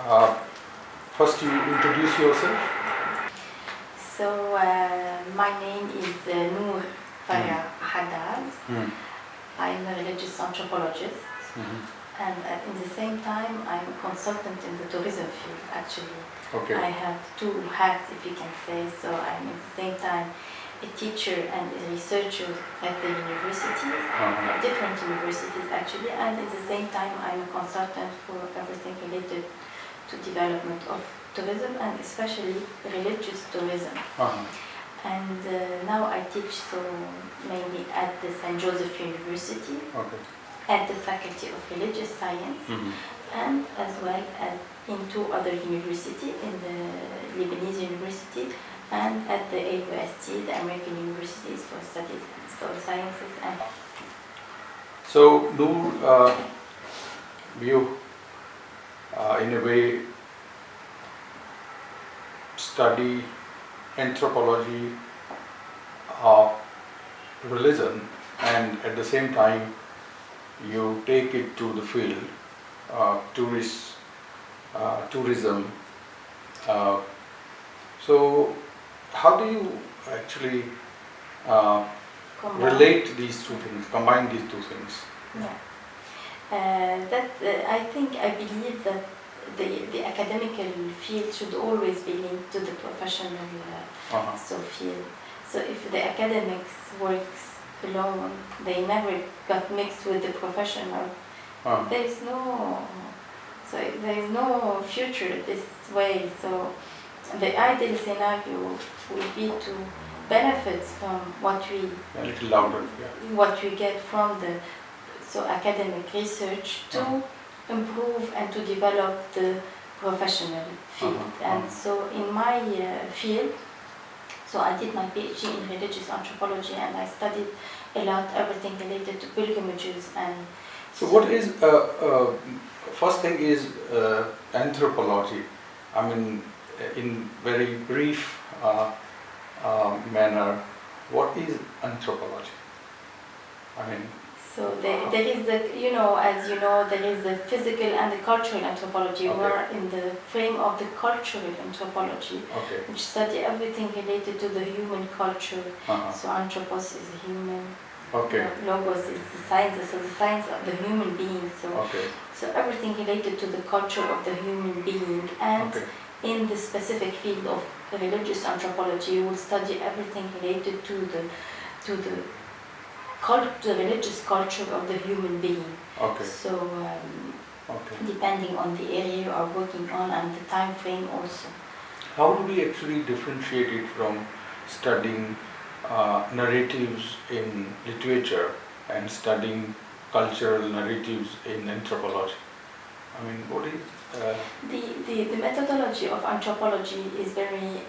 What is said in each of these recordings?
Uh, First, you introduce yourself. So, my name is Nour Farra-Haddad. I'm a religious anthropologist, and in the same time, I'm a consultant in the tourism field, actually. Okay. I have two hats, if you can say. So, I'm at the same time a teacher and a researcher at the universities, different universities, actually, and at the same time, I'm a consultant for everything related to development of tourism and especially religious tourism. And now I teach mainly at the St. Joseph University, at the Faculty of Religious Science, and as well as in two other universities, in the Lebanese University and at the AUST, the American Universities for Studies and Social Sciences. And so, Nour, you in a way study anthropology of religion, and at the same time you take it to the field, tourism. So how do you actually relate these two things, combine these two things? Yeah. I believe that the academical field should always be linked to the professional field. So if the academics works alone, they never got mixed with the professional. There is no future this way. So the ideal scenario would be to benefit from what we get from the academic research to improve and to develop the professional field. And so in my field, so I did my PhD in religious anthropology, and I studied a lot everything related to pilgrimages. And so what is first thing is anthropology. I mean, in very brief manner, what is anthropology? I mean, so there is as you know, there is the physical and the cultural anthropology. We're in the frame of the cultural anthropology, which study everything related to the human culture. So anthropos is human, logos is the science, so the science of the human being. So everything related to the culture of the human being, and in the specific field of religious anthropology, you will study everything related to the religious culture of the human being. So depending on the area you are working on and the time frame also. How do we actually differentiate it from studying narratives in literature and studying cultural narratives in anthropology? I mean, what is the methodology of anthropology is very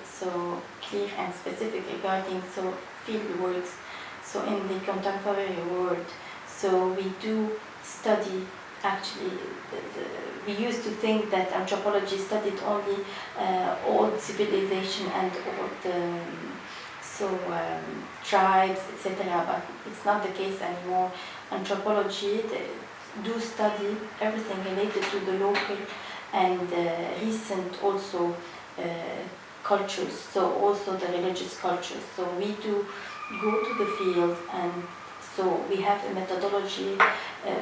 clear and specific regarding field works. So in the contemporary world, so we do study, actually, we used to think that anthropology studied only old civilization and old tribes, etc. But it's not the case anymore. Anthropology do study everything related to the local and recent also cultures, so also the religious cultures. So we do go to the field, and so we have a methodology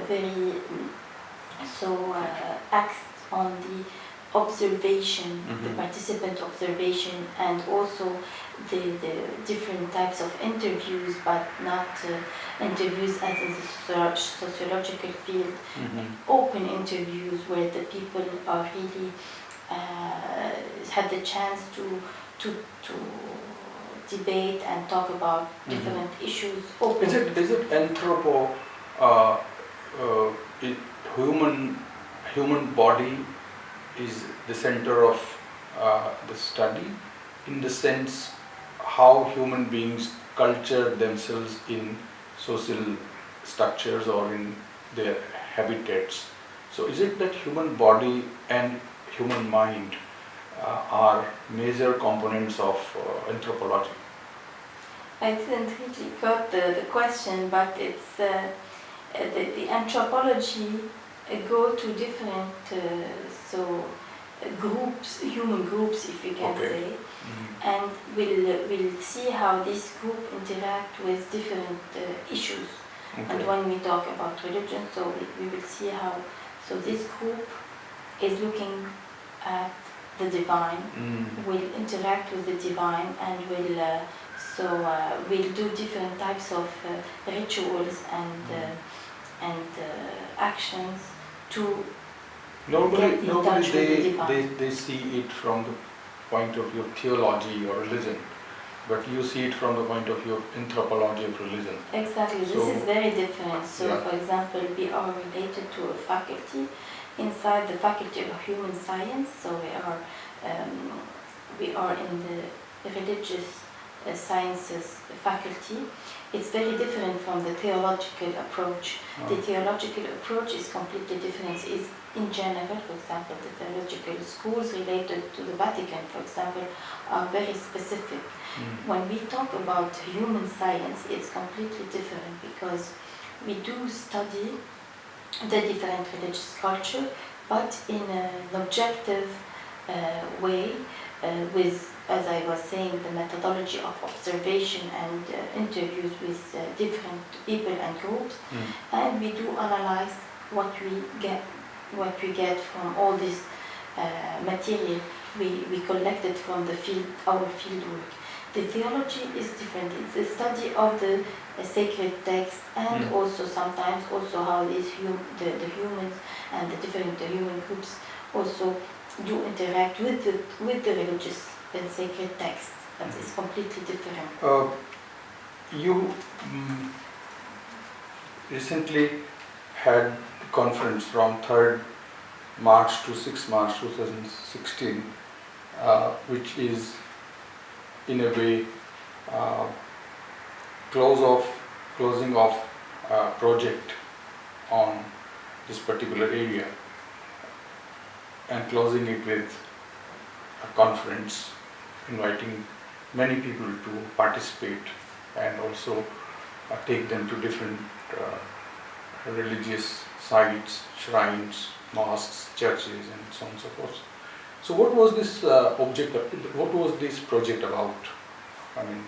very axed on the observation, the participant observation, and also the different types of interviews, but not interviews as in the sociological field, open interviews where the people are really had the chance to debate and talk about different issues. Is it human body is the center of the study, in the sense how human beings culture themselves in social structures or in their habitats? So is it that human body and human mind are major components of anthropology? I didn't really got the question, but it's the anthropology go to different groups, human groups, if you can Okay. say, Mhm. and we'll see how this group interact with different issues. And Okay. when we talk about religion, so we will see how, so this group is looking at the divine, will interact with the divine, and we'll do different types of rituals and actions to Normally, get in touch with the divine. they see it from the point of view of theology or religion, but you see it from the point of view of anthropology of religion. Exactly, So, this is very different. So, yeah. for example, we are related to a faculty inside the Faculty of Human Science. So we are in the religious sciences faculty. It's very different from the theological approach. The theological approach is completely different. It's in general, for example, the theological schools related to the Vatican, for example, are very specific. When we talk about human science, it's completely different because we do study the different religious culture, but in an objective way, with, as I was saying, the methodology of observation and interviews with different people and groups, and we do analyze what we get from all this material we collected from the field, our field work. The theology is different. It's a study of the sacred text, and also sometimes also how these the humans and the different human groups also do interact with the religious and sacred texts. That is completely different. You recently had a conference from 3rd March to 6th March 2016, which is in a way closing off a project on this particular area and closing it with a conference, inviting many people to participate and also take them to different religious sites, shrines, mosques, churches, and so on and so forth. So what was this what was this project about? I mean,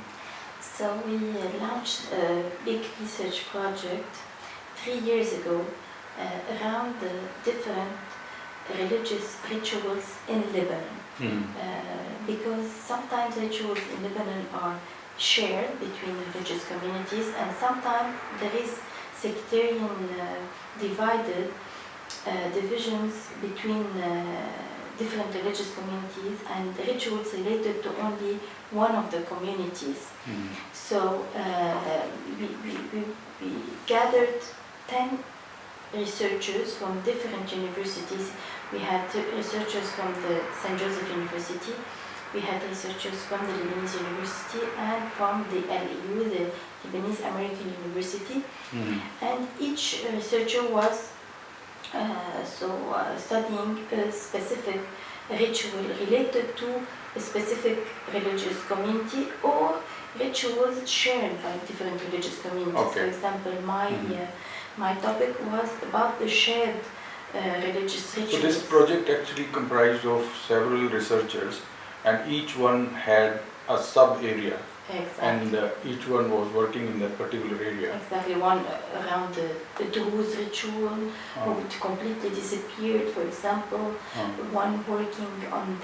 so we launched a big research project 3 years ago around the different religious rituals in Lebanon. Because sometimes rituals in Lebanon are shared between religious communities, and sometimes there is sectarian divisions between different religious communities and rituals related to only one of the communities. So we gathered 10 researchers from different universities. We had researchers from the St. Joseph University, we had researchers from the Lebanese University and from the LEU, the Lebanese American University, and each researcher was studying a specific ritual related to a specific religious community or rituals shared by different religious communities. Okay. For example, my topic was about the shared religious rituals. so this project actually comprised of several researchers, and each one had a sub-area. Exactly. And each one was working in that particular area. Exactly. One around the Druze ritual, would completely disappeared, for example. One working on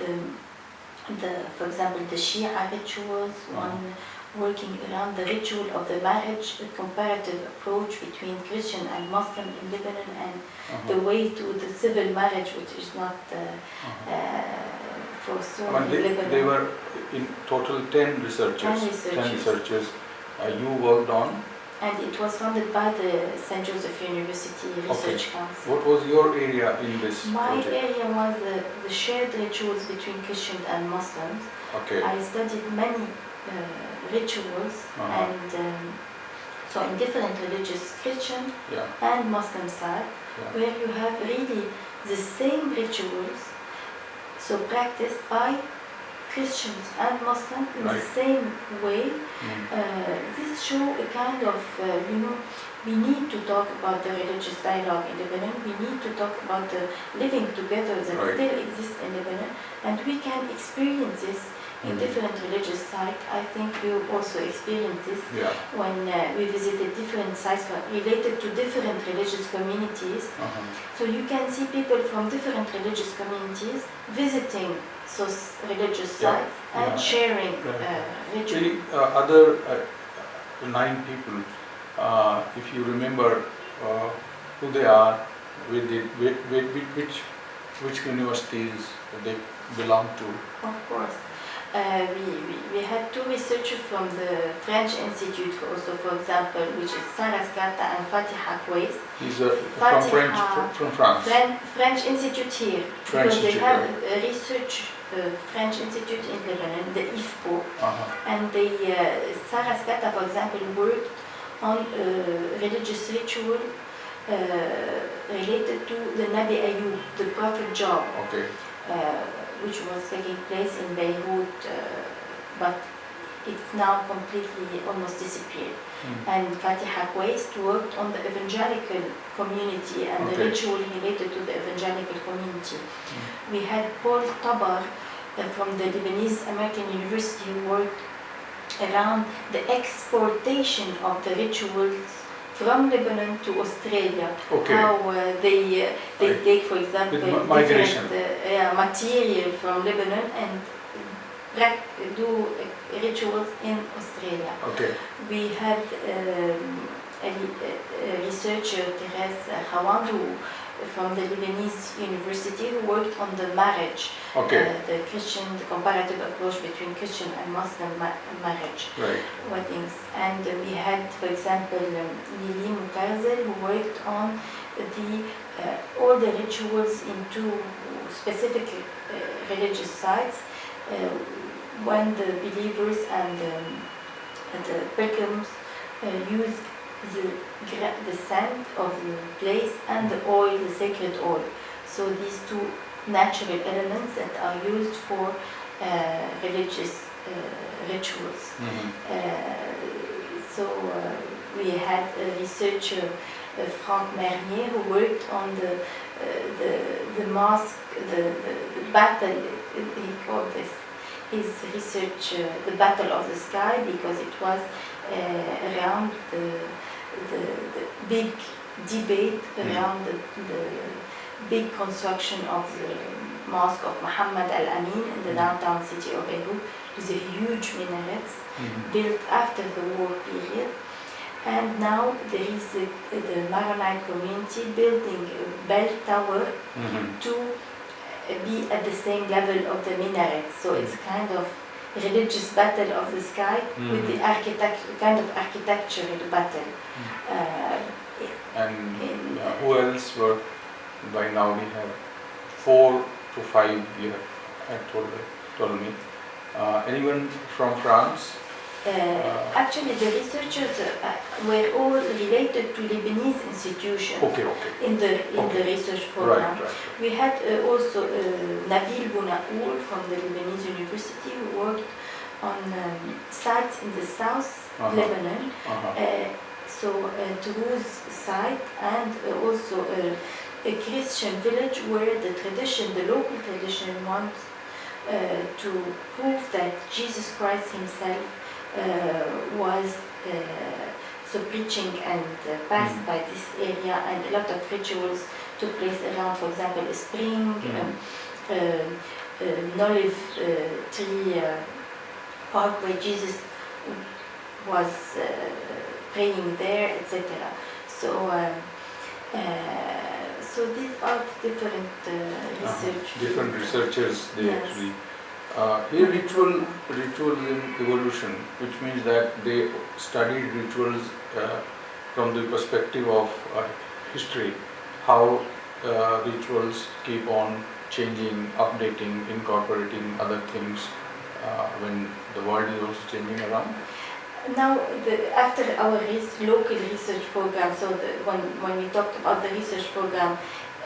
for example, the Shia rituals. One working around the ritual of the marriage, a comparative approach between Christian and Muslim in Lebanon, and the way to the civil marriage, which is not foreseen in Lebanon. They were in total 10 researchers. 10 researchers. You worked on? And it was funded by the St. Joseph University Research Council. What was your area in this project? My area was the shared rituals between Christians and Muslims. Okay. I studied many rituals, and so in different religious, Christian and Muslim side, where you have really the same rituals, so practiced by Christians and Muslims in the same way. This show a kind of we need to talk about the religious dialogue in Lebanon. We need to talk about the living together that still exists in Lebanon, and we can experience this in different religious sites. I think you also experienced this when we visited different sites related to different religious communities. So you can see people from different religious communities visiting those religious sites and sharing rituals. Really, other 9 people, if you remember who they are, which universities they belong to. Of course. We had 2 researchers from the French Institute also, for example, which is Sarah Skata and Fatiha Kwais. These are from France? French Institute here, French because they Institute, have a research French Institute in Lebanon, the IFPO, and Sarah Skata, for example, worked on religious ritual related to the Nabi Ayub, the prophet job. Which was taking place in Beirut, but it's now completely almost disappeared. And Fatiha Kwais worked on the evangelical community and the ritual related to the evangelical community. We had Paul Tabar from the Lebanese American University who worked around the exportation of the rituals from Lebanon to Australia. How they take, for example, different material from Lebanon and do rituals in Australia. We had a researcher, Therese Hawandu, from the Lebanese University, who worked on the marriage, the comparative approach between Christian and Muslim marriage weddings. And we had, for example, Lili Mukarzel, who worked on all the rituals into specific religious sites when the believers and the pilgrims used the sand of the place and the oil, the sacred oil. So these 2 natural elements that are used for religious rituals. We had a researcher, Franck Mernier, who worked on the mosque, the battle, he called this his research the battle of the sky, because it was around the big debate around the big construction of the Mosque of Muhammad Al-Amin in the downtown city of Beirut, with a huge minarets built after the war period. And now there is the Maronite community building a bell tower to be at the same level of the minarets. So it's kind of religious battle of the sky with the kind of architectural battle. Who else were? By now we have 4 to 5. You have told me. Anyone from France? Actually, the researchers were all related to Lebanese institutions in the research program. We had also Nabil Bounaoul from the Lebanese University, who worked on sites in the south Lebanon, Toulouse site, and also a Christian village where the local tradition wants to prove that Jesus Christ himself was preaching and passed by this area, and a lot of rituals took place around, for example, a spring, an olive tree park where Jesus was praying there, etc. So these are different different researchers. They actually here ritualism evolution, which means that they studied rituals from the perspective of history, how rituals keep on changing, updating, incorporating other things when the world is also changing around. Now, after our local research program, so when we talked about the research program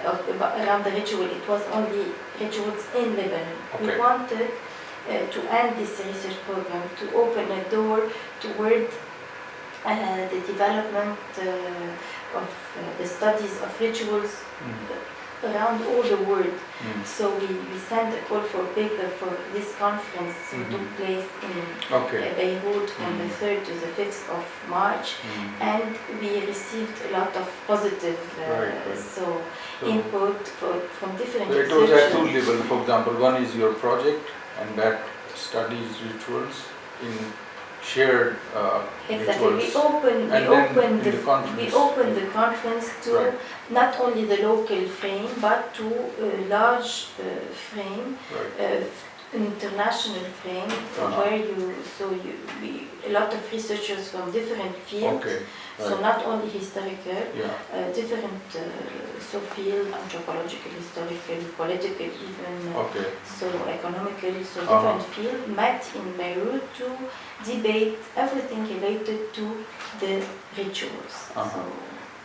around the ritual, it was only rituals in Lebanon. We wanted to end this research program to open a door toward the development of the studies of rituals around all the world. So we sent a call for paper for this conference who took place in Beirut from the 3rd to the 5th of March, and we received a lot of positive so input from different so it was at two levels. For example, one is your project, and that studies rituals in shared exactly. rituals. We opened the conference to not only the local frame, but to a large frame, international frame, where a lot of researchers from different fields. So not only historical, different field, anthropological, historical, political, even so economical, so different fields met in Beirut to debate everything related to the rituals.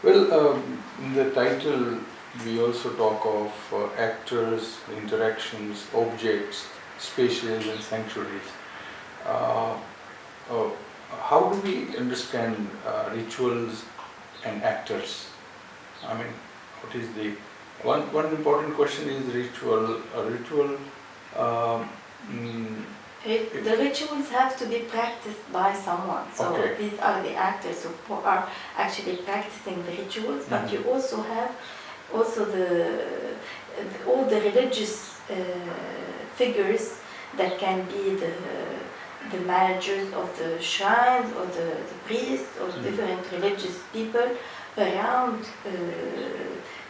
Well, in the title we also talk of actors, interactions, objects, spaces and sanctuaries. How do we understand rituals and actors? I mean, what is the one important question is ritual. The rituals have to be practiced by someone. So these are the actors who are actually practicing the rituals. But you also have all the religious figures that can be the managers of the shrines, or the priests, or different religious people around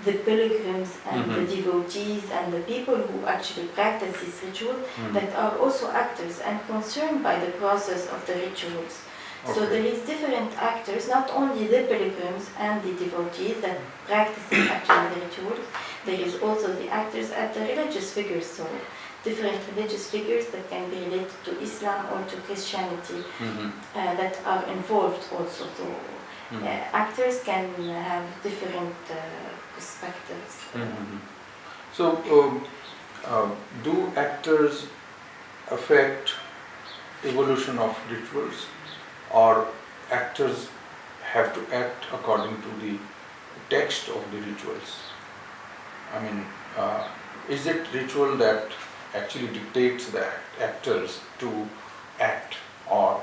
the pilgrims and the devotees and the people who actually practice this ritual, that are also actors and concerned by the process of the rituals. So there is different actors, not only the pilgrims and the devotees that practice actually the rituals, there is also the actors at the religious figures. So different religious figures that can be related to Islam or to Christianity that are involved also. So actors can have different perspectives. So do actors affect evolution of rituals, or actors have to act according to the text of the rituals? I mean, is it ritual that actually dictates the actors to act, or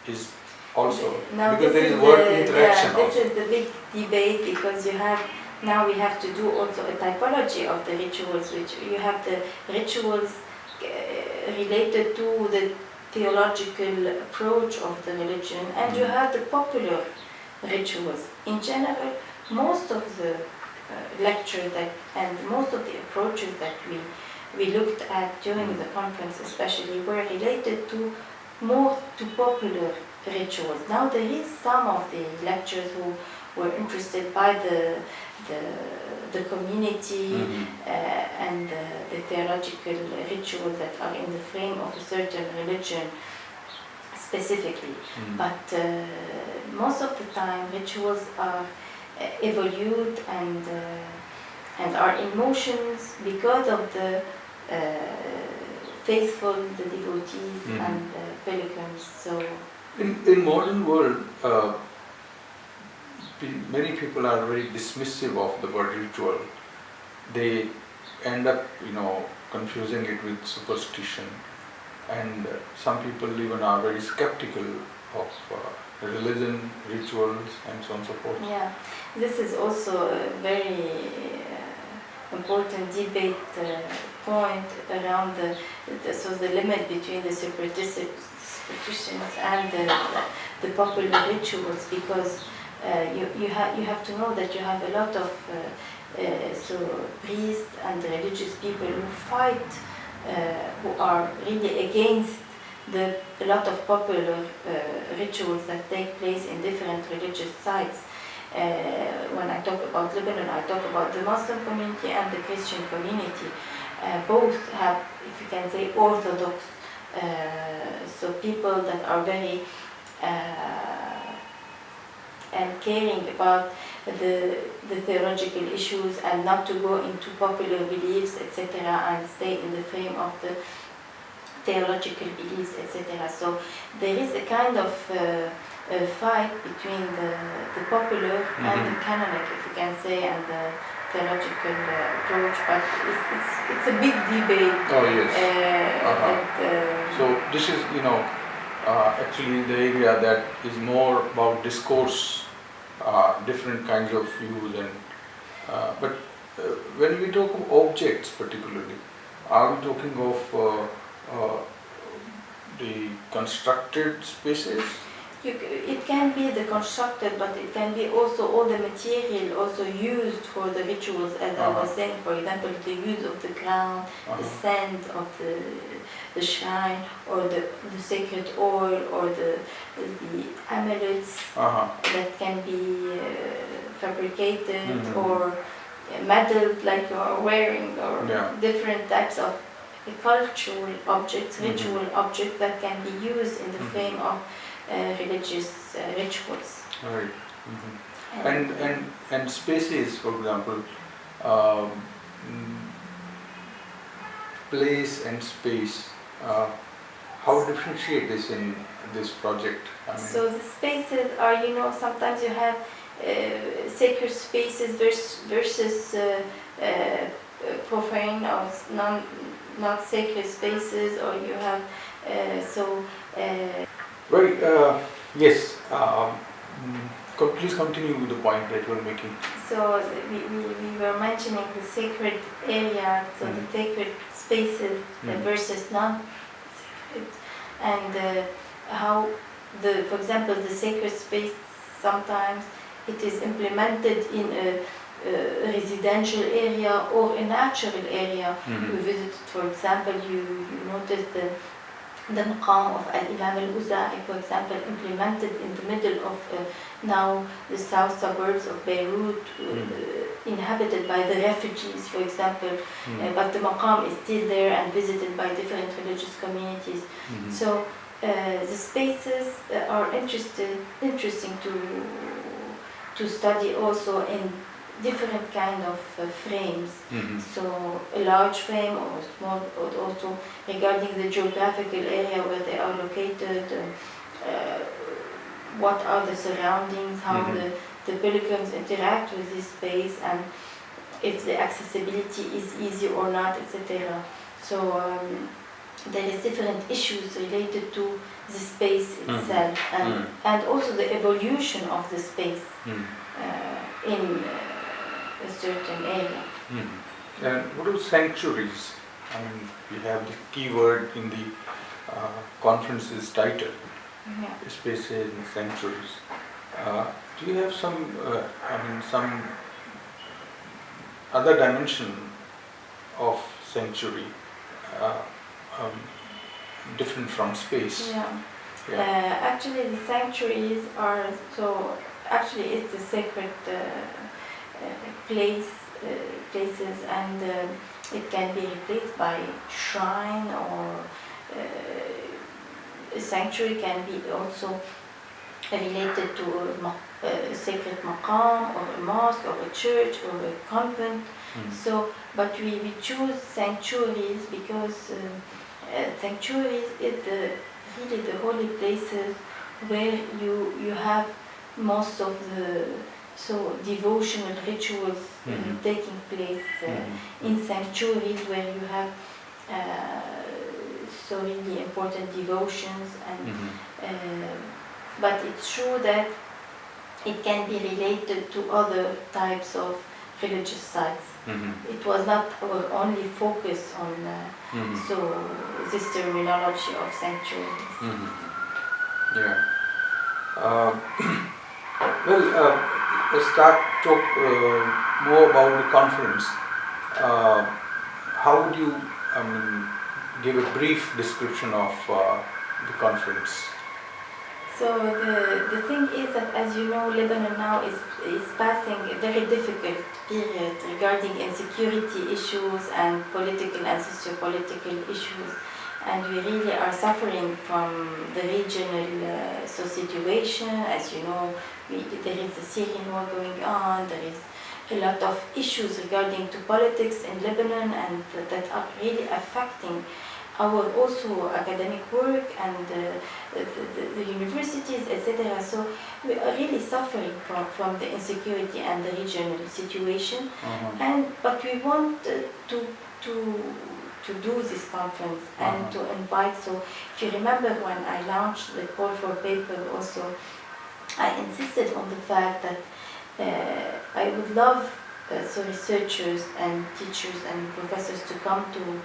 is also because there is word interaction? This is the big debate, because now we have to do also a typology of the rituals, which you have the rituals related to the theological approach of the religion, and you have the popular rituals. In general, most of the lectures and most of the approaches that we looked at during the conference especially were related to more to popular rituals. Now there is some of the lecturers who were interested by the community and the theological rituals that are in the frame of a certain religion specifically. But most of the time rituals are evolved and are in motions because of the faithful, the devotees and the pilgrims. So in modern world, many people are very dismissive of the word ritual. They end up, confusing it with superstition, and some people even are very skeptical of religion, rituals, and so on and so forth. Yeah, this is also a very important debate point around the limit between the superstitions and the popular rituals, because you have to know that you have a lot of priests and religious people who fight, who are really against a lot of popular rituals that take place in different religious sites. When I talk about Lebanon, I talk about the Muslim community and the Christian community. Both have, if you can say, orthodox, so people that are very and caring about the theological issues and not to go into popular beliefs, etc., and stay in the frame of the theological beliefs, etc. So there is a kind of fight between the popular and the canonic, if you can say, and the theological approach, but it's a big debate. Oh yes. So this is, actually the area that is more about discourse, different kinds of views, and but when we talk of objects particularly, are we talking of the constructed spaces? It can be the constructed, but it can be also all the material also used for the rituals, as I was saying, for example, the use of the crown, the scent of the shrine, or the sacred oil, or the amulets that can be fabricated, or medals like you are wearing, or different types of cultural objects, ritual objects that can be used in the frame of religious rituals. Right. And spaces, for example, place and space. How differentiate this in this project? So the spaces are, sometimes you have sacred spaces versus profane or not sacred spaces, or you have Right. Yes. Please continue with the point that you are making. So we were mentioning the sacred areas, so the sacred spaces versus non-sacred, and how for example, the sacred space, sometimes it is implemented in a residential area or a natural area. We visited, for example, you noticed the maqam of Al-Imam al-Uza'i, for example, implemented in the middle of now the south suburbs of Beirut, inhabited by the refugees, for example, but the maqam is still there and visited by different religious communities. So the spaces are interesting to study also in different kind of frames. So a large frame or a small, but also regarding the geographical area where they are located, what are the surroundings, how the pilgrims interact with this space, and if the accessibility is easy or not, etc. So there is different issues related to the space itself, and also the evolution of the space in a certain area. And what are sanctuaries? We have the keyword in the conference's title, spaces and sanctuaries. Do you have some other dimension of sanctuary, different from space? Actually, the sanctuaries are actually it's the sacred places, and it can be replaced by shrine, or a sanctuary can be also related to a sacred maqam, or a mosque, or a church, or a convent. So, but we choose sanctuaries because sanctuaries is really the holy places where you have most of the devotional rituals taking place in sanctuaries, where you have really important devotions, and but it's true that it can be related to other types of religious sites. It was not our only focus on this terminology of sanctuaries. Well, let's talk more about the conference. How would you give a brief description of the conference? So the thing is that, as you know, Lebanon now is passing a very difficult period regarding insecurity issues and political and socio-political issues, and we really are suffering from the regional situation. As you know, there is a Syrian war going on, there is a lot of issues regarding to politics in Lebanon, and that are really affecting our also academic work and the universities, etc. So we are really suffering from the insecurity and the regional situation. But we want to do this conference and to invite. So if you remember when I launched the call for paper also, I insisted on the fact that I would love so researchers and teachers and professors to come to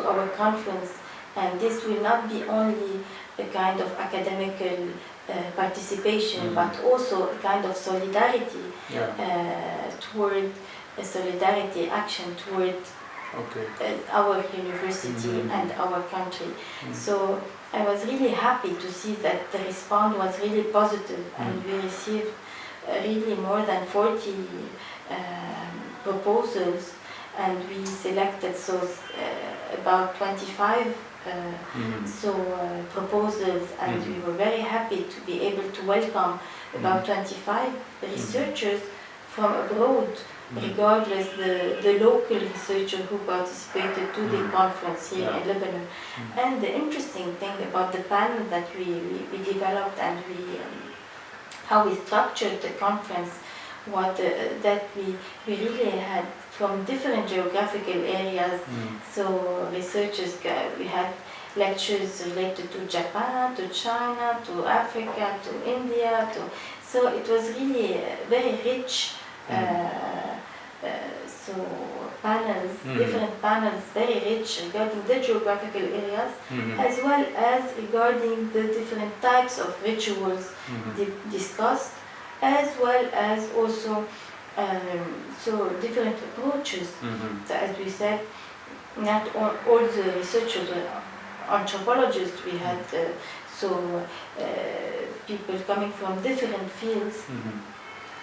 our conference, and this will not be only a kind of academical participation, but also a kind of solidarity toward a solidarity action toward our university and our country. So I was really happy to see that the response was really positive, and we received really more than 40 proposals, and we selected about 25 proposals, and we were very happy to be able to welcome about 25 researchers from abroad, regardless the local researcher who participated to the conference here in Lebanon. And the interesting thing about the panel that we developed and how we structured the conference was that we really had from different geographical areas. So researchers, we had lectures related to Japan, to China, to Africa, to India. So it was really very rich. Panels, different panels, very rich regarding the geographical areas, as well as regarding the different types of rituals discussed, as well as also different approaches. So as we said, not all the researchers were anthropologists. We had people coming from different fields.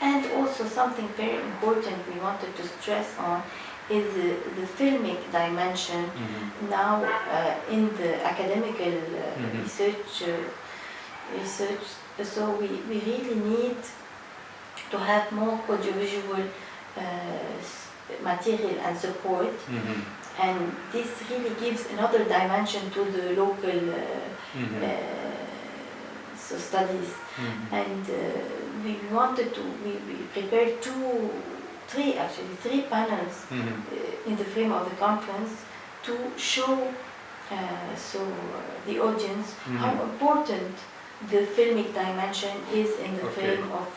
And also something very important we wanted to stress on is the filmic dimension now in the academical research. So we really need to have more audiovisual material and support, and this really gives another dimension to the local studies. And we wanted to, we prepared three panels in the frame of the conference to show the audience how important the filmic dimension is in the frame of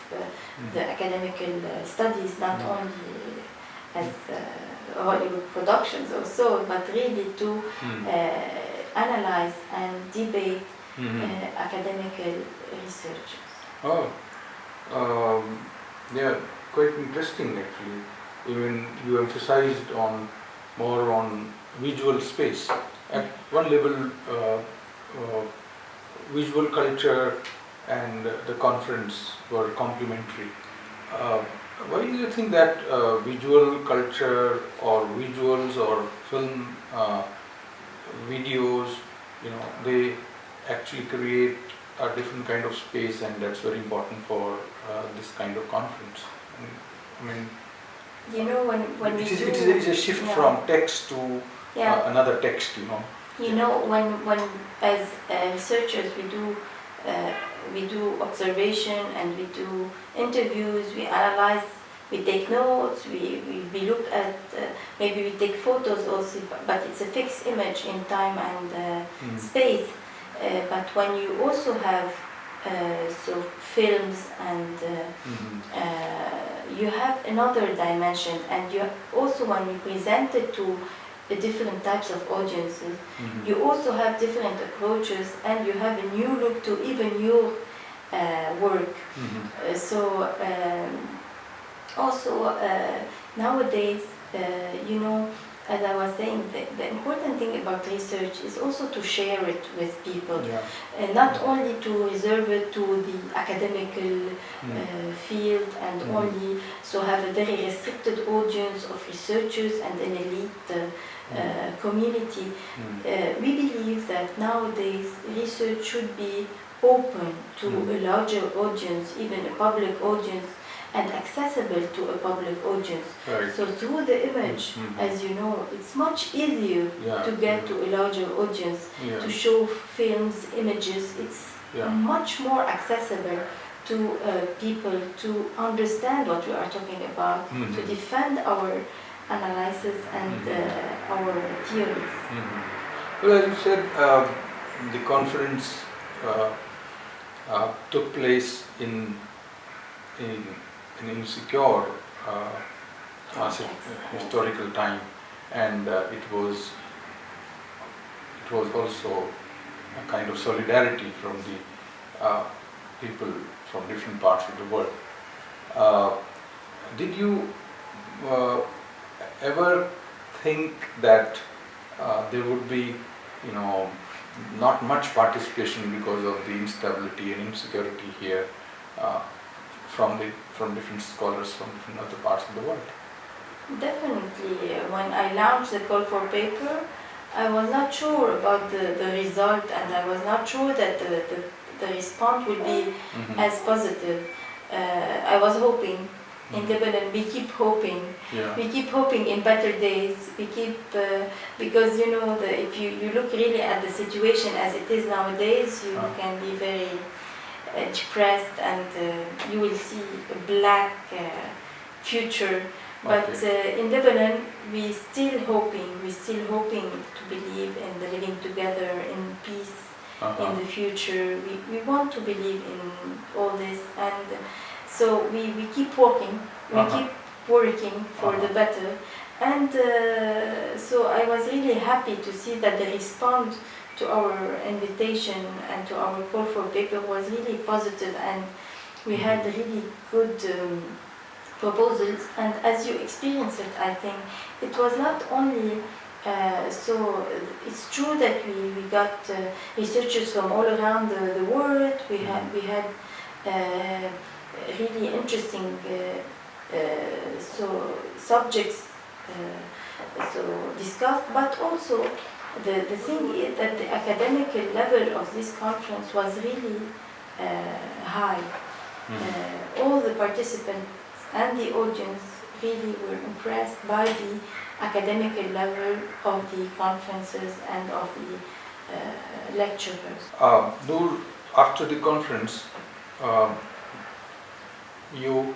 the academical studies, not only as Hollywood productions or so, but really to analyze and debate academic research. Yeah, quite interesting actually. Even you emphasized more on visual space. At one level, visual culture and the conference were complementary. Why do you think that visual culture or visuals or film videos, they actually create a different kind of space, and that's very important for this kind of conference? I mean, when it is a shift from text to another text. When as researchers we do observation and we do interviews, we analyze, we take notes, we look at, maybe we take photos also, but it's a fixed image in time and space. But when you also have films and you have another dimension, and you also, when you present it to the different types of audiences, you also have different approaches, and you have a new look to even your work. Also nowadays, as I was saying, the important thing about research is also to share it with people, not only to reserve it to the academical field and only have a very restricted audience of researchers and an elite community. We believe that nowadays research should be open to a larger audience, even a public audience, and accessible to a public audience. Right. So through the image, Mhm. as you know, it's much easier Yeah, to get yeah. to a larger audience, Yeah. to show films, images. It's Yeah. much more accessible to people to understand what we are talking about, to defend our analysis and our theories. Well, as you said, the conference took place in insecure historical time, and it was also a kind of solidarity from the people from different parts of the world. Did you ever think that there would be, not much participation because of the instability and insecurity here from different scholars from different other parts of the world? Definitely. When I launched the call for paper, I was not sure about the result, and I was not sure that the response would be as positive. I was hoping. In Lebanon, we keep hoping. Yeah. We keep hoping in better days. We keep because if you look really at the situation as it is nowadays, you can be very depressed, and you will see a black future. But in Lebanon, we still hoping to believe in the living together, in peace, in the future. We want to believe in all this, and so we keep working, keep working for the better. And so I was really happy to see that the response to our invitation and to our call for paper was really positive, and we had really good proposals. And as you experienced it, I think it was not only so it's true that we got researchers from all around the world. We had really interesting subjects discussed, but also the thing is that the academic level of this conference was really high. All the participants and the audience really were impressed by the academic level of the conferences and of the lecturers. Nour, after the conference, you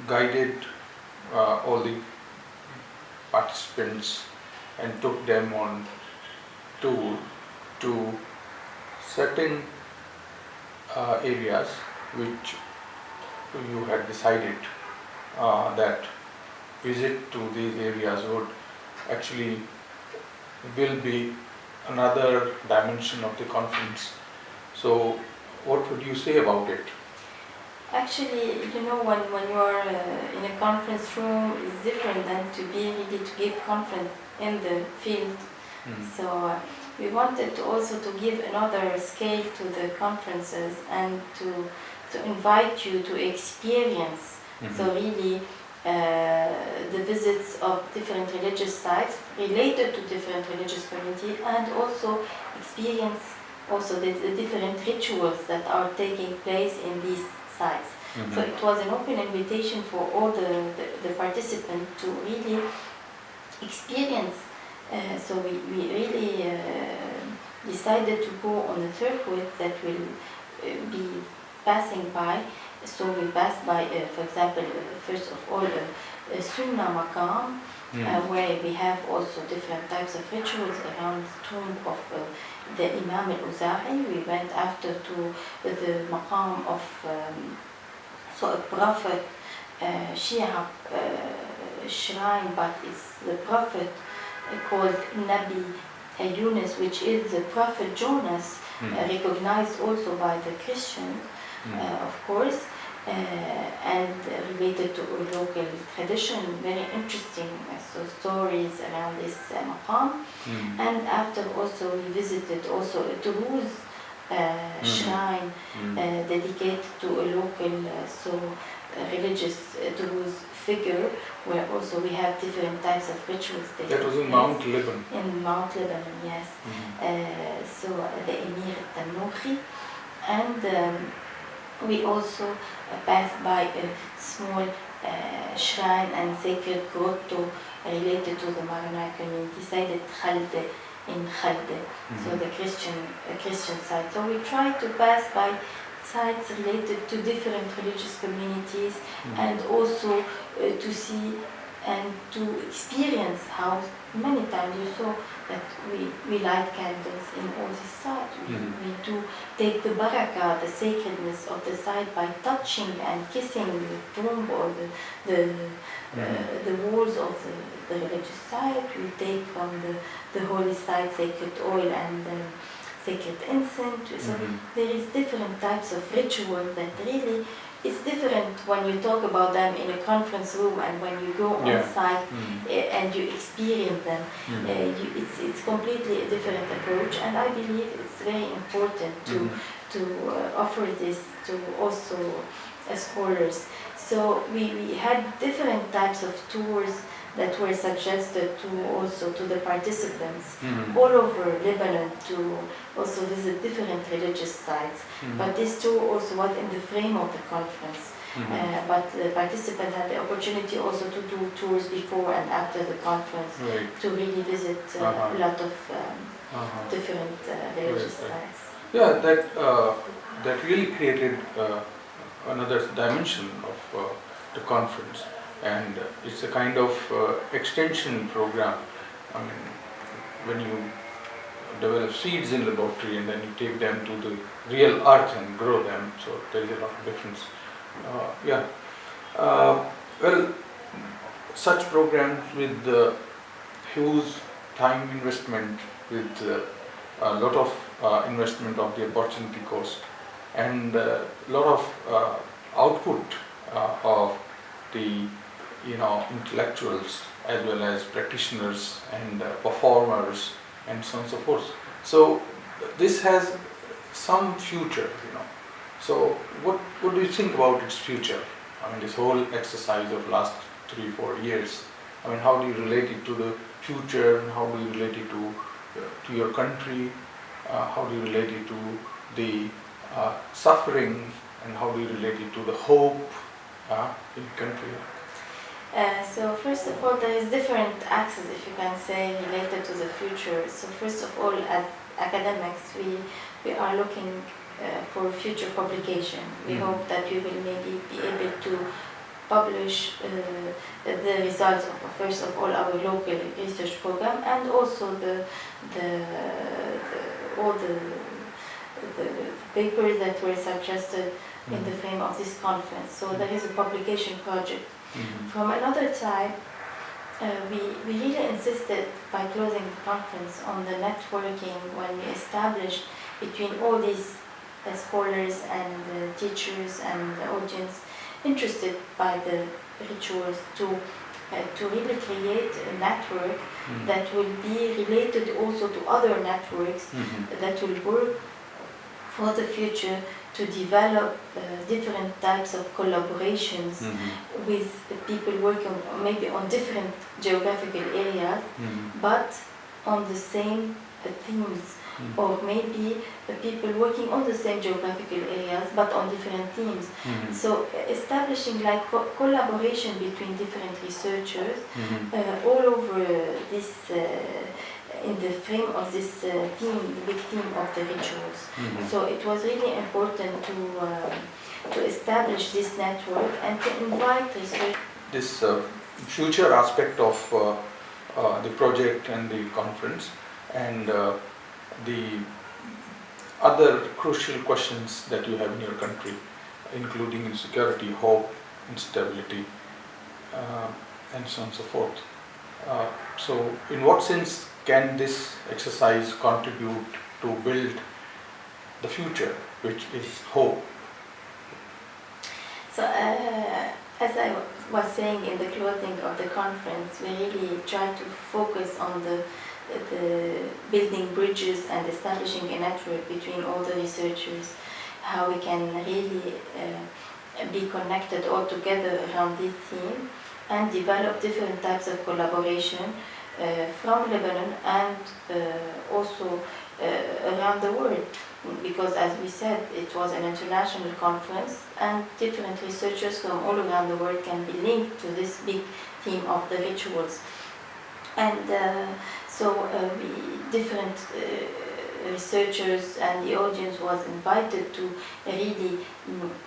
guided all the participants and took them on tour to certain areas which you had decided that visit to these areas would actually will be another dimension of the conference. So what would you say about it? Actually, when you are in a conference room, it's different than to be really to give conference in the field. So we wanted to also to give another scale to the conferences and to invite you to experience. So really the visits of different religious sites related to different religious communities, and also experience also the different rituals that are taking place in these sites. So it was an open invitation for all the participants to really experience. So we really decided to go on a circuit that will be passing by. So we passed by, for example, first of all, Sunnah Maqam, where we have also different types of rituals around the tomb of the Imam al-Uza'i. We went after to the Maqam of so a prophet, Shia shrine, but it's the prophet called Nabi Yunus, which is the prophet Jonas, recognized also by the Christians, of course, and related to a local tradition. Very interesting stories around this maqam. And after also we visited also a Toulouse shrine dedicated to a local religious Toulouse figure, where also we have different types of rituals. That was in Mount Lebanon. In Mount Lebanon, yes. So the Emir Tanouchi, and we also passed by a small shrine and sacred grotto related to the Maronite community, cited Khalde in Khalde, so the Christian site. So we try to pass by sites related to different religious communities and also to see and to experience how many times you saw that we light candles in all these sites. We do take the barakah, the sacredness of the site, by touching and kissing the tomb or the walls of the religious site. We take from the holy site sacred oil and sacred incense. So there is different types of ritual that really it's different when you talk about them in a conference room and when you go on site and you experience them. It's completely a different approach, and I believe it's very important to offer this to also scholars. So we had different types of tours that were suggested to also to the participants all over Lebanon to also visit different religious sites. But this tour also was in the frame of the conference. But the participants had the opportunity also to do tours before and after the conference to really visit a lot of different religious sites. Yeah, that really created another dimension of the conference. And it's a kind of extension program. I mean, when you develop seeds in laboratory and then you take them to the real earth and grow them, so there is a lot of difference. Well, such programs with huge time investment, with a lot of investment of the opportunity cost, and a lot of output of the intellectuals as well as practitioners and performers and so on and so forth. So this has some future, So what do you think about its future? I mean, this whole exercise of last 3-4 years. I mean, how do you relate it to the future? How do you relate it to your country? How do you relate it to the suffering? And how do you relate it to the hope in the country? So first of all, there is different axes, if you can say, related to the future. So first of all, as academics, we are looking for future publication. We hope that we will maybe be able to publish the results of, first of all, our local research program, and also all the papers that were suggested in the frame of this conference. So there is a publication project. From another side, we really insisted by closing the conference on the networking when we established between all these scholars and teachers and the audience interested by the rituals to really create a network that will be related also to other networks that will work for the future to develop different types of collaborations with people working maybe on different geographical areas, but on the same themes, or maybe people working on the same geographical areas but on different themes. So establishing like collaboration between different researchers all over this in the frame of this theme, the big theme of the rituals. So it was really important to establish this network and to invite research. This future aspect of the project and the conference, and the other crucial questions that you have in your country, including insecurity, hope, instability, and so on and so forth. So in what sense can this exercise contribute to build the future, which is hope? So as I was saying in the closing of the conference, we really try to focus on the building bridges and establishing a network between all the researchers, how we can really be connected all together around this theme and develop different types of collaboration from Lebanon and also around the world. because as we said, it was an international conference and different researchers from all around the world can be linked to this big theme of the rituals. And different researchers and the audience was invited to really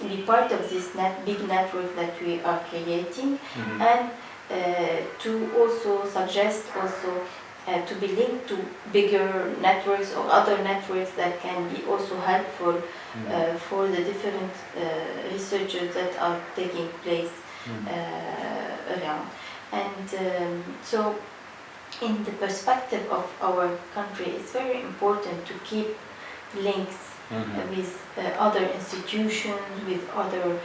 be part of this big network that we are creating, and to also suggest to be linked to bigger networks or other networks that can be also helpful for the different researchers that are taking place around. And so in the perspective of our country, it's very important to keep links with other institutions, with other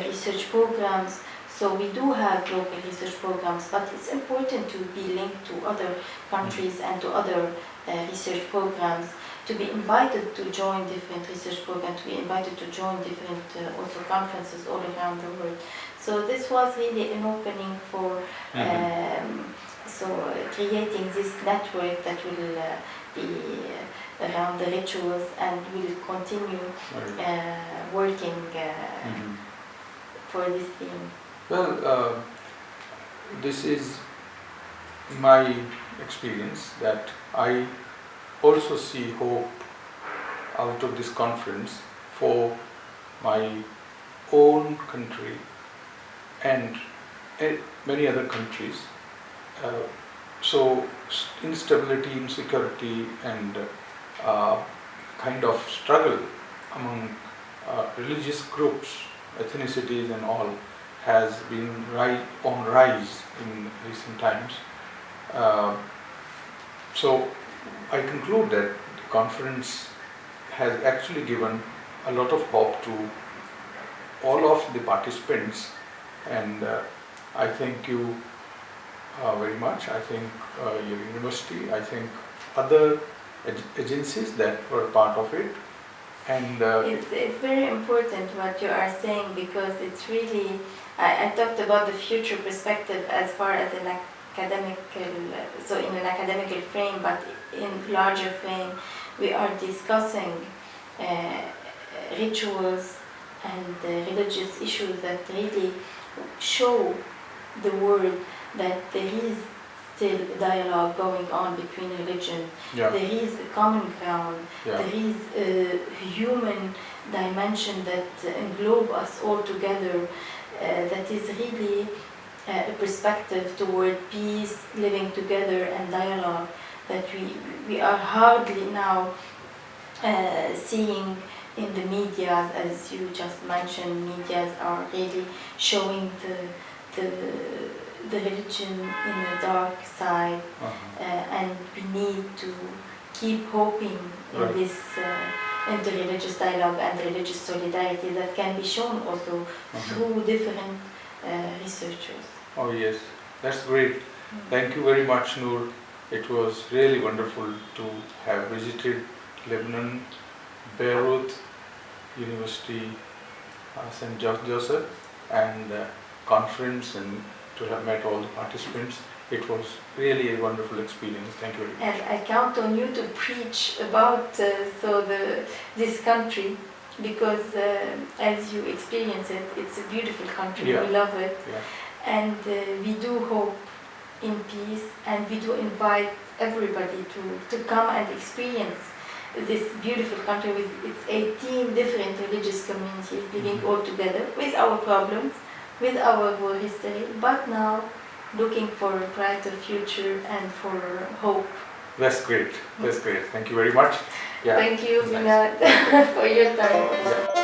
research programs. So we do have local research programs, but it's important to be linked to other countries and to other research programs, to be invited to join different research programs, to be invited to join different also conferences all around the world. So this was really an opening for creating this network that will be around the rituals and will continue working for this theme. Well, this is my experience, that I also see hope out of this conference for my own country and many other countries. So instability, insecurity, and kind of struggle among religious groups, ethnicities and all, has been on rise in recent times. So I conclude that the conference has actually given a lot of hope to all of the participants, and I thank you very much. I think your university, I think other agencies that were part of it, and it's very important what you are saying, because it's really, I talked about the future perspective as far as an academical, so in an academical frame, but in larger frame we are discussing rituals and religious issues that really show the world that there is still dialogue going on between religion. There is a common ground. There is a human dimension that englobes us all together, that is really a perspective toward peace, living together and dialogue, that we are hardly now seeing in the media. As you just mentioned, media are really showing the religion in the dark side, and we need to keep hoping in this interreligious dialogue and religious solidarity that can be shown also through different researchers. Oh yes, that's great. Thank you very much, Nour. It was really wonderful to have visited Lebanon, Beirut University, St. Joseph, and conference, and to have met all the participants. It was really a wonderful experience. Thank you very much. And I count on you to preach about this country, because as you experience it, it's a beautiful country. We love it, and we do hope in peace, and we do invite everybody to come and experience this beautiful country with its 18 different religious communities living all together with our problems, with our war history, but now looking for a brighter future and for hope. That's great. That's great. Thank you very much. Thank you, Vinod, for your time.